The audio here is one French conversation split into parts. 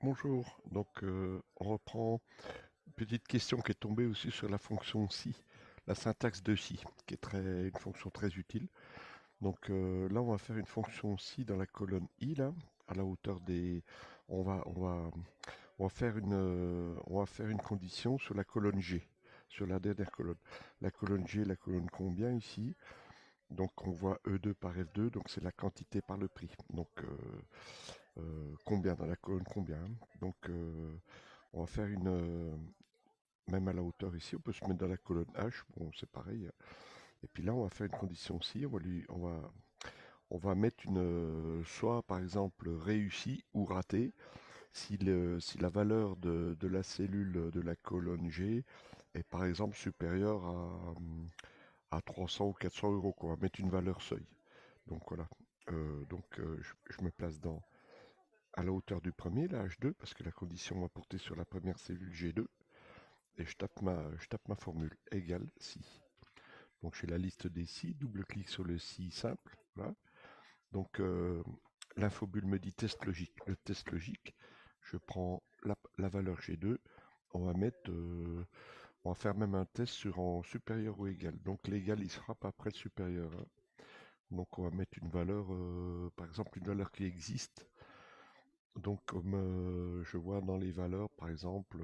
Bonjour, on reprend une petite question qui est tombée aussi sur la fonction si, la syntaxe de si, qui est une fonction très utile. Là, on va faire une fonction si dans la colonne i, là, à la hauteur des... On va, on va, on va faire une condition sur la colonne g, sur la dernière colonne. La colonne g, la colonne combien ici? Donc on voit E2 par F2, donc c'est la quantité par le prix. Combien dans la colonne combien, hein. On va faire même à la hauteur ici, on peut se mettre dans la colonne H, bon c'est pareil. Et puis là on va faire une condition si, on va mettre soit par exemple réussi ou raté, si la valeur de la cellule de la colonne G est par exemple supérieure à 300 ou 400 euros, qu'on va mettre une valeur seuil. Donc voilà. Je me place à la hauteur du premier, la H2, parce que la condition va porter sur la première cellule G2, et je tape ma formule égale si. Donc j'ai la liste des si, double-clic sur le si simple, voilà. Donc euh, L'infobule me dit test logique. Le test logique, je prends la valeur G2, on va on va faire même un test sur en supérieur ou égal. Donc l'égal, il sera pas après le supérieur, hein. Donc on va mettre une valeur, par exemple une valeur qui existe. Comme je vois dans les valeurs, par exemple,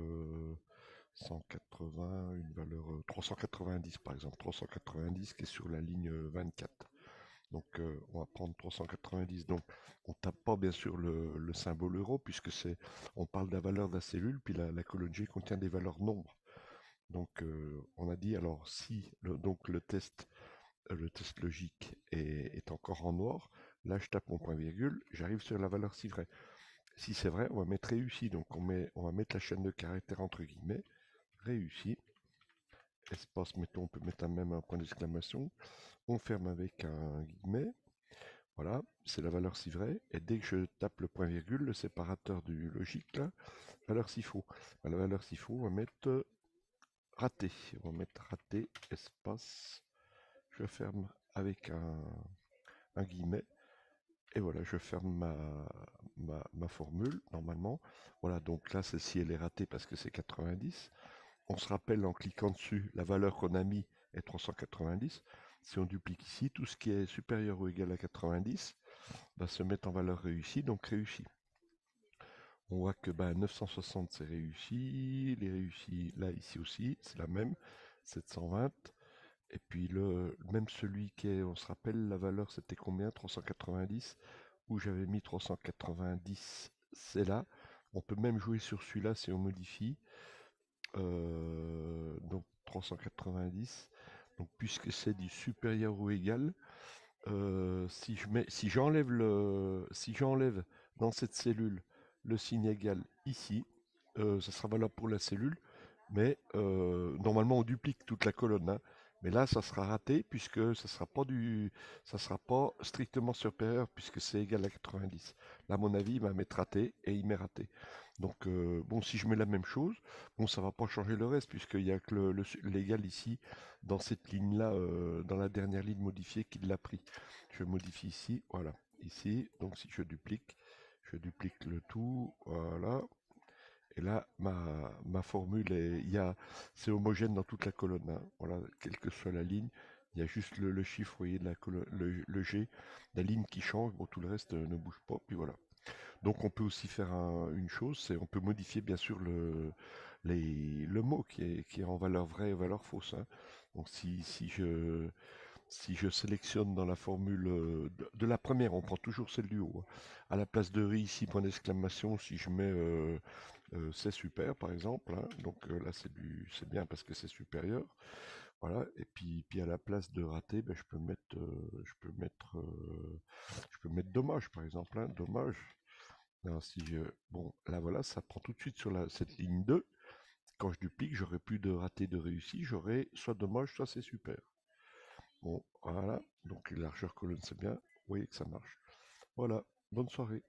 180, une valeur 390 par exemple, 390 qui est sur la ligne 24. On va prendre 390. Donc on tape pas bien sûr le symbole euro puisque on parle de la valeur de la cellule, puis la colonne G contient des valeurs nombres. On a dit alors si le test logique est encore en noir, là je tape mon point virgule, j'arrive sur la valeur si vrai. Si c'est vrai, on va mettre réussi. On va mettre la chaîne de caractères entre guillemets, réussi, espace, mettons, on peut mettre même un point d'exclamation. On ferme avec un guillemet. Voilà, c'est la valeur si vrai. Et dès que je tape le point virgule, le séparateur du logique, là, valeur si faux. À la valeur si faux, on va mettre raté. On va mettre raté, espace. Je ferme avec un guillemet. Et voilà, je ferme ma formule, normalement. Voilà, donc là, celle-ci, elle est ratée parce que c'est 90. On se rappelle en cliquant dessus, la valeur qu'on a mis est 390. Si on duplique ici, tout ce qui est supérieur ou égal à 90 va se mettre en valeur réussie, donc réussi. On voit que 960 c'est réussi, les réussis là, ici aussi, c'est la même, 720. Et puis même celui qui est, on se rappelle, la valeur c'était combien? 390, où j'avais mis 390, c'est là. On peut même jouer sur celui-là si on modifie. 390. Donc puisque c'est du supérieur ou égal, si j'enlève dans cette cellule le signe égal ici, ça sera valable pour la cellule, mais normalement on duplique toute la colonne, hein. Mais là, ça sera raté puisque ça sera pas strictement supérieur puisque c'est égal à 90. Là, à mon avis, il va mettre raté et il met raté. Bon, si je mets la même chose, bon, ça va pas changer le reste puisqu'il y a que l'égal ici dans cette ligne-là, dans la dernière ligne modifiée qui l'a pris. Je modifie ici, voilà, ici. Donc si je duplique le tout, voilà. Et là, ma formule c'est homogène dans toute la colonne, hein. Voilà, quelle que soit la ligne, il y a juste le chiffre, vous voyez, de la colonne, le G, la ligne qui change, bon, tout le reste ne bouge pas, puis voilà. Donc on peut aussi faire une chose, c'est on peut modifier bien sûr le mot qui est en valeur vraie et valeur fausse, hein. Donc si je sélectionne dans la formule de la première, on prend toujours celle du haut, hein. À la place de riz, ici, point d'exclamation, si je mets c'est super, par exemple, hein. Là, c'est bien parce que c'est supérieur. Voilà. Puis à la place de raté, ben, je peux mettre dommage, par exemple, hein. Dommage. Alors, bon, là, voilà, ça prend tout de suite sur cette ligne 2. Quand je duplique, j'aurai plus de raté de réussi, j'aurai soit dommage, soit c'est super. Bon, voilà. Donc, les largeurs colonne, c'est bien. Vous voyez que ça marche. Voilà. Bonne soirée.